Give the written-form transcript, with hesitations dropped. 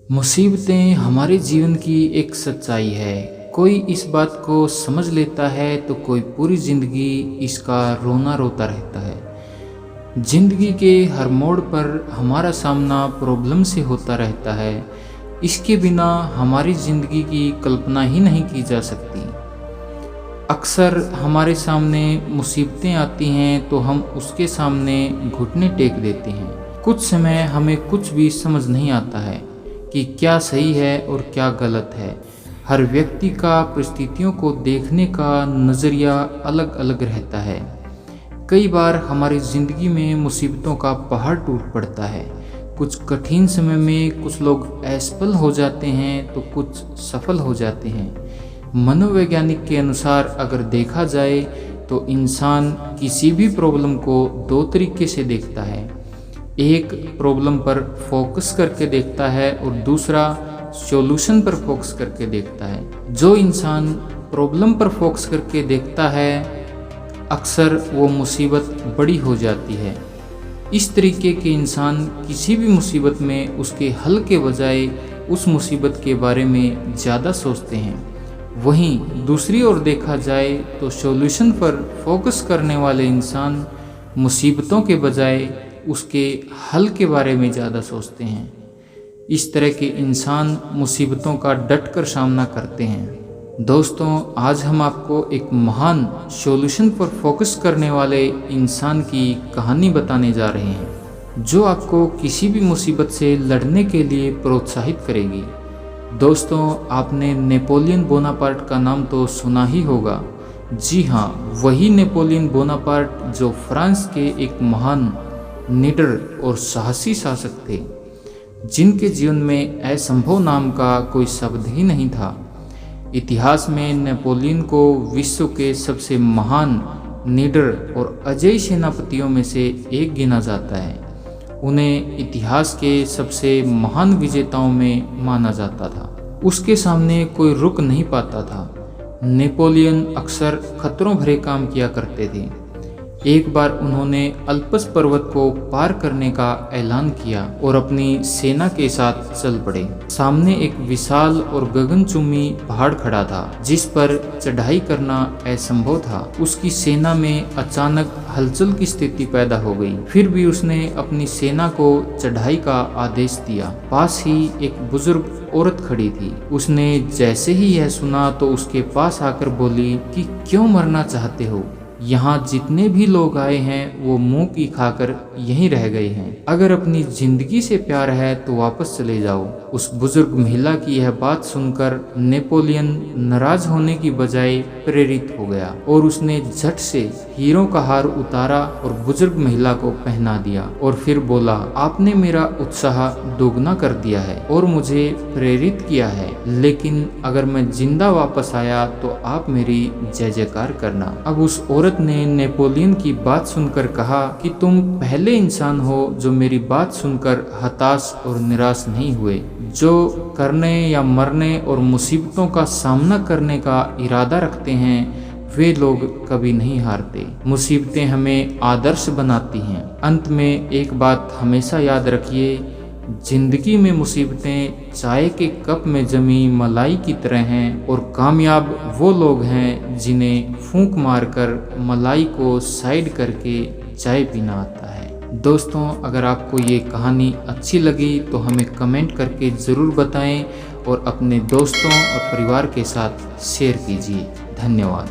मुसीबतें हमारे जीवन की एक सच्चाई है। कोई इस बात को समझ लेता है तो कोई पूरी ज़िंदगी इसका रोना रोता रहता है। ज़िंदगी के हर मोड़ पर हमारा सामना प्रॉब्लम से होता रहता है। इसके बिना हमारी ज़िंदगी की कल्पना ही नहीं की जा सकती। अक्सर हमारे सामने मुसीबतें आती हैं तो हम उसके सामने घुटने टेक देते हैं। कुछ समय हमें कुछ भी समझ नहीं आता है कि क्या सही है और क्या गलत है। हर व्यक्ति का परिस्थितियों को देखने का नज़रिया अलग अलग रहता है। कई बार हमारी ज़िंदगी में मुसीबतों का पहाड़ टूट पड़ता है। कुछ कठिन समय में कुछ लोग असफल हो जाते हैं तो कुछ सफल हो जाते हैं। मनोवैज्ञानिक के अनुसार अगर देखा जाए तो इंसान किसी भी प्रॉब्लम को दो तरीके से देखता है। एक प्रॉब्लम पर फोकस करके देखता है और दूसरा सॉल्यूशन पर फोकस करके देखता है। जो इंसान प्रॉब्लम पर फोकस करके देखता है अक्सर वो मुसीबत बड़ी हो जाती है। इस तरीके के इंसान किसी भी मुसीबत में उसके हल के बजाय उस मुसीबत के बारे में ज़्यादा सोचते हैं। वहीं दूसरी ओर देखा जाए तो सॉल्यूशन पर फोकस करने वाले इंसान मुसीबतों के बजाय उसके हल के बारे में ज़्यादा सोचते हैं। इस तरह के इंसान मुसीबतों का डट कर सामना करते हैं। दोस्तों, आज हम आपको एक महान सॉल्यूशन पर फोकस करने वाले इंसान की कहानी बताने जा रहे हैं जो आपको किसी भी मुसीबत से लड़ने के लिए प्रोत्साहित करेगी। दोस्तों, आपने नेपोलियन बोनापार्ट का नाम तो सुना ही होगा। जी हाँ, वही नेपोलियन बोनापार्ट जो फ्रांस के एक महान निडर और साहसी शासक थे जिनके जीवन में असंभव नाम का कोई शब्द ही नहीं था। इतिहास में नेपोलियन को विश्व के सबसे महान, निडर और अजेय सेनापतियों में से एक गिना जाता है। उन्हें इतिहास के सबसे महान विजेताओं में माना जाता था। उसके सामने कोई रुक नहीं पाता था। नेपोलियन अक्सर खतरों भरे काम किया करते थे। एक बार उन्होंने अल्पस पर्वत को पार करने का ऐलान किया और अपनी सेना के साथ चल पड़े। सामने एक विशाल और गगनचुंबी पहाड़ खड़ा था जिस पर चढ़ाई करना असंभव था। उसकी सेना में अचानक हलचल की स्थिति पैदा हो गई। फिर भी उसने अपनी सेना को चढ़ाई का आदेश दिया। पास ही एक बुजुर्ग औरत खड़ी थी। उसने जैसे ही यह सुना तो उसके पास आकर बोली कि क्यों मरना चाहते हो? यहाँ जितने भी लोग आए हैं वो मुंह की खाकर यहीं रह गए हैं। अगर अपनी जिंदगी से प्यार है तो वापस चले जाओ। उस बुजुर्ग महिला की यह बात सुनकर नेपोलियन नाराज होने की बजाय प्रेरित हो गया और उसने झट से हीरों का हार उतारा और बुजुर्ग महिला को पहना दिया और फिर बोला, आपने मेरा उत्साह दोगुना कर दिया है और मुझे प्रेरित किया है, लेकिन अगर मैं जिंदा वापस आया तो आप मेरी जय जयकार करना। अब उस औरत ने नेपोलियन की बात सुनकर कहा कि तुम पहले इंसान हो जो मेरी बात सुनकर हताश और निराश नहीं हुए। जो करने या मरने और मुसीबतों का सामना करने का इरादा रखते हैं वे लोग कभी नहीं हारते। मुसीबतें हमें आदर्श बनाती हैं। अंत में एक बात हमेशा याद रखिए, जिंदगी में मुसीबतें चाय के कप में जमी मलाई की तरह हैं और कामयाब वो लोग हैं जिन्हें फूंक मारकर मलाई को साइड करके चाय पीना आता है। दोस्तों, अगर आपको ये कहानी अच्छी लगी तो हमें कमेंट करके ज़रूर बताएं और अपने दोस्तों और परिवार के साथ शेयर कीजिए। धन्यवाद।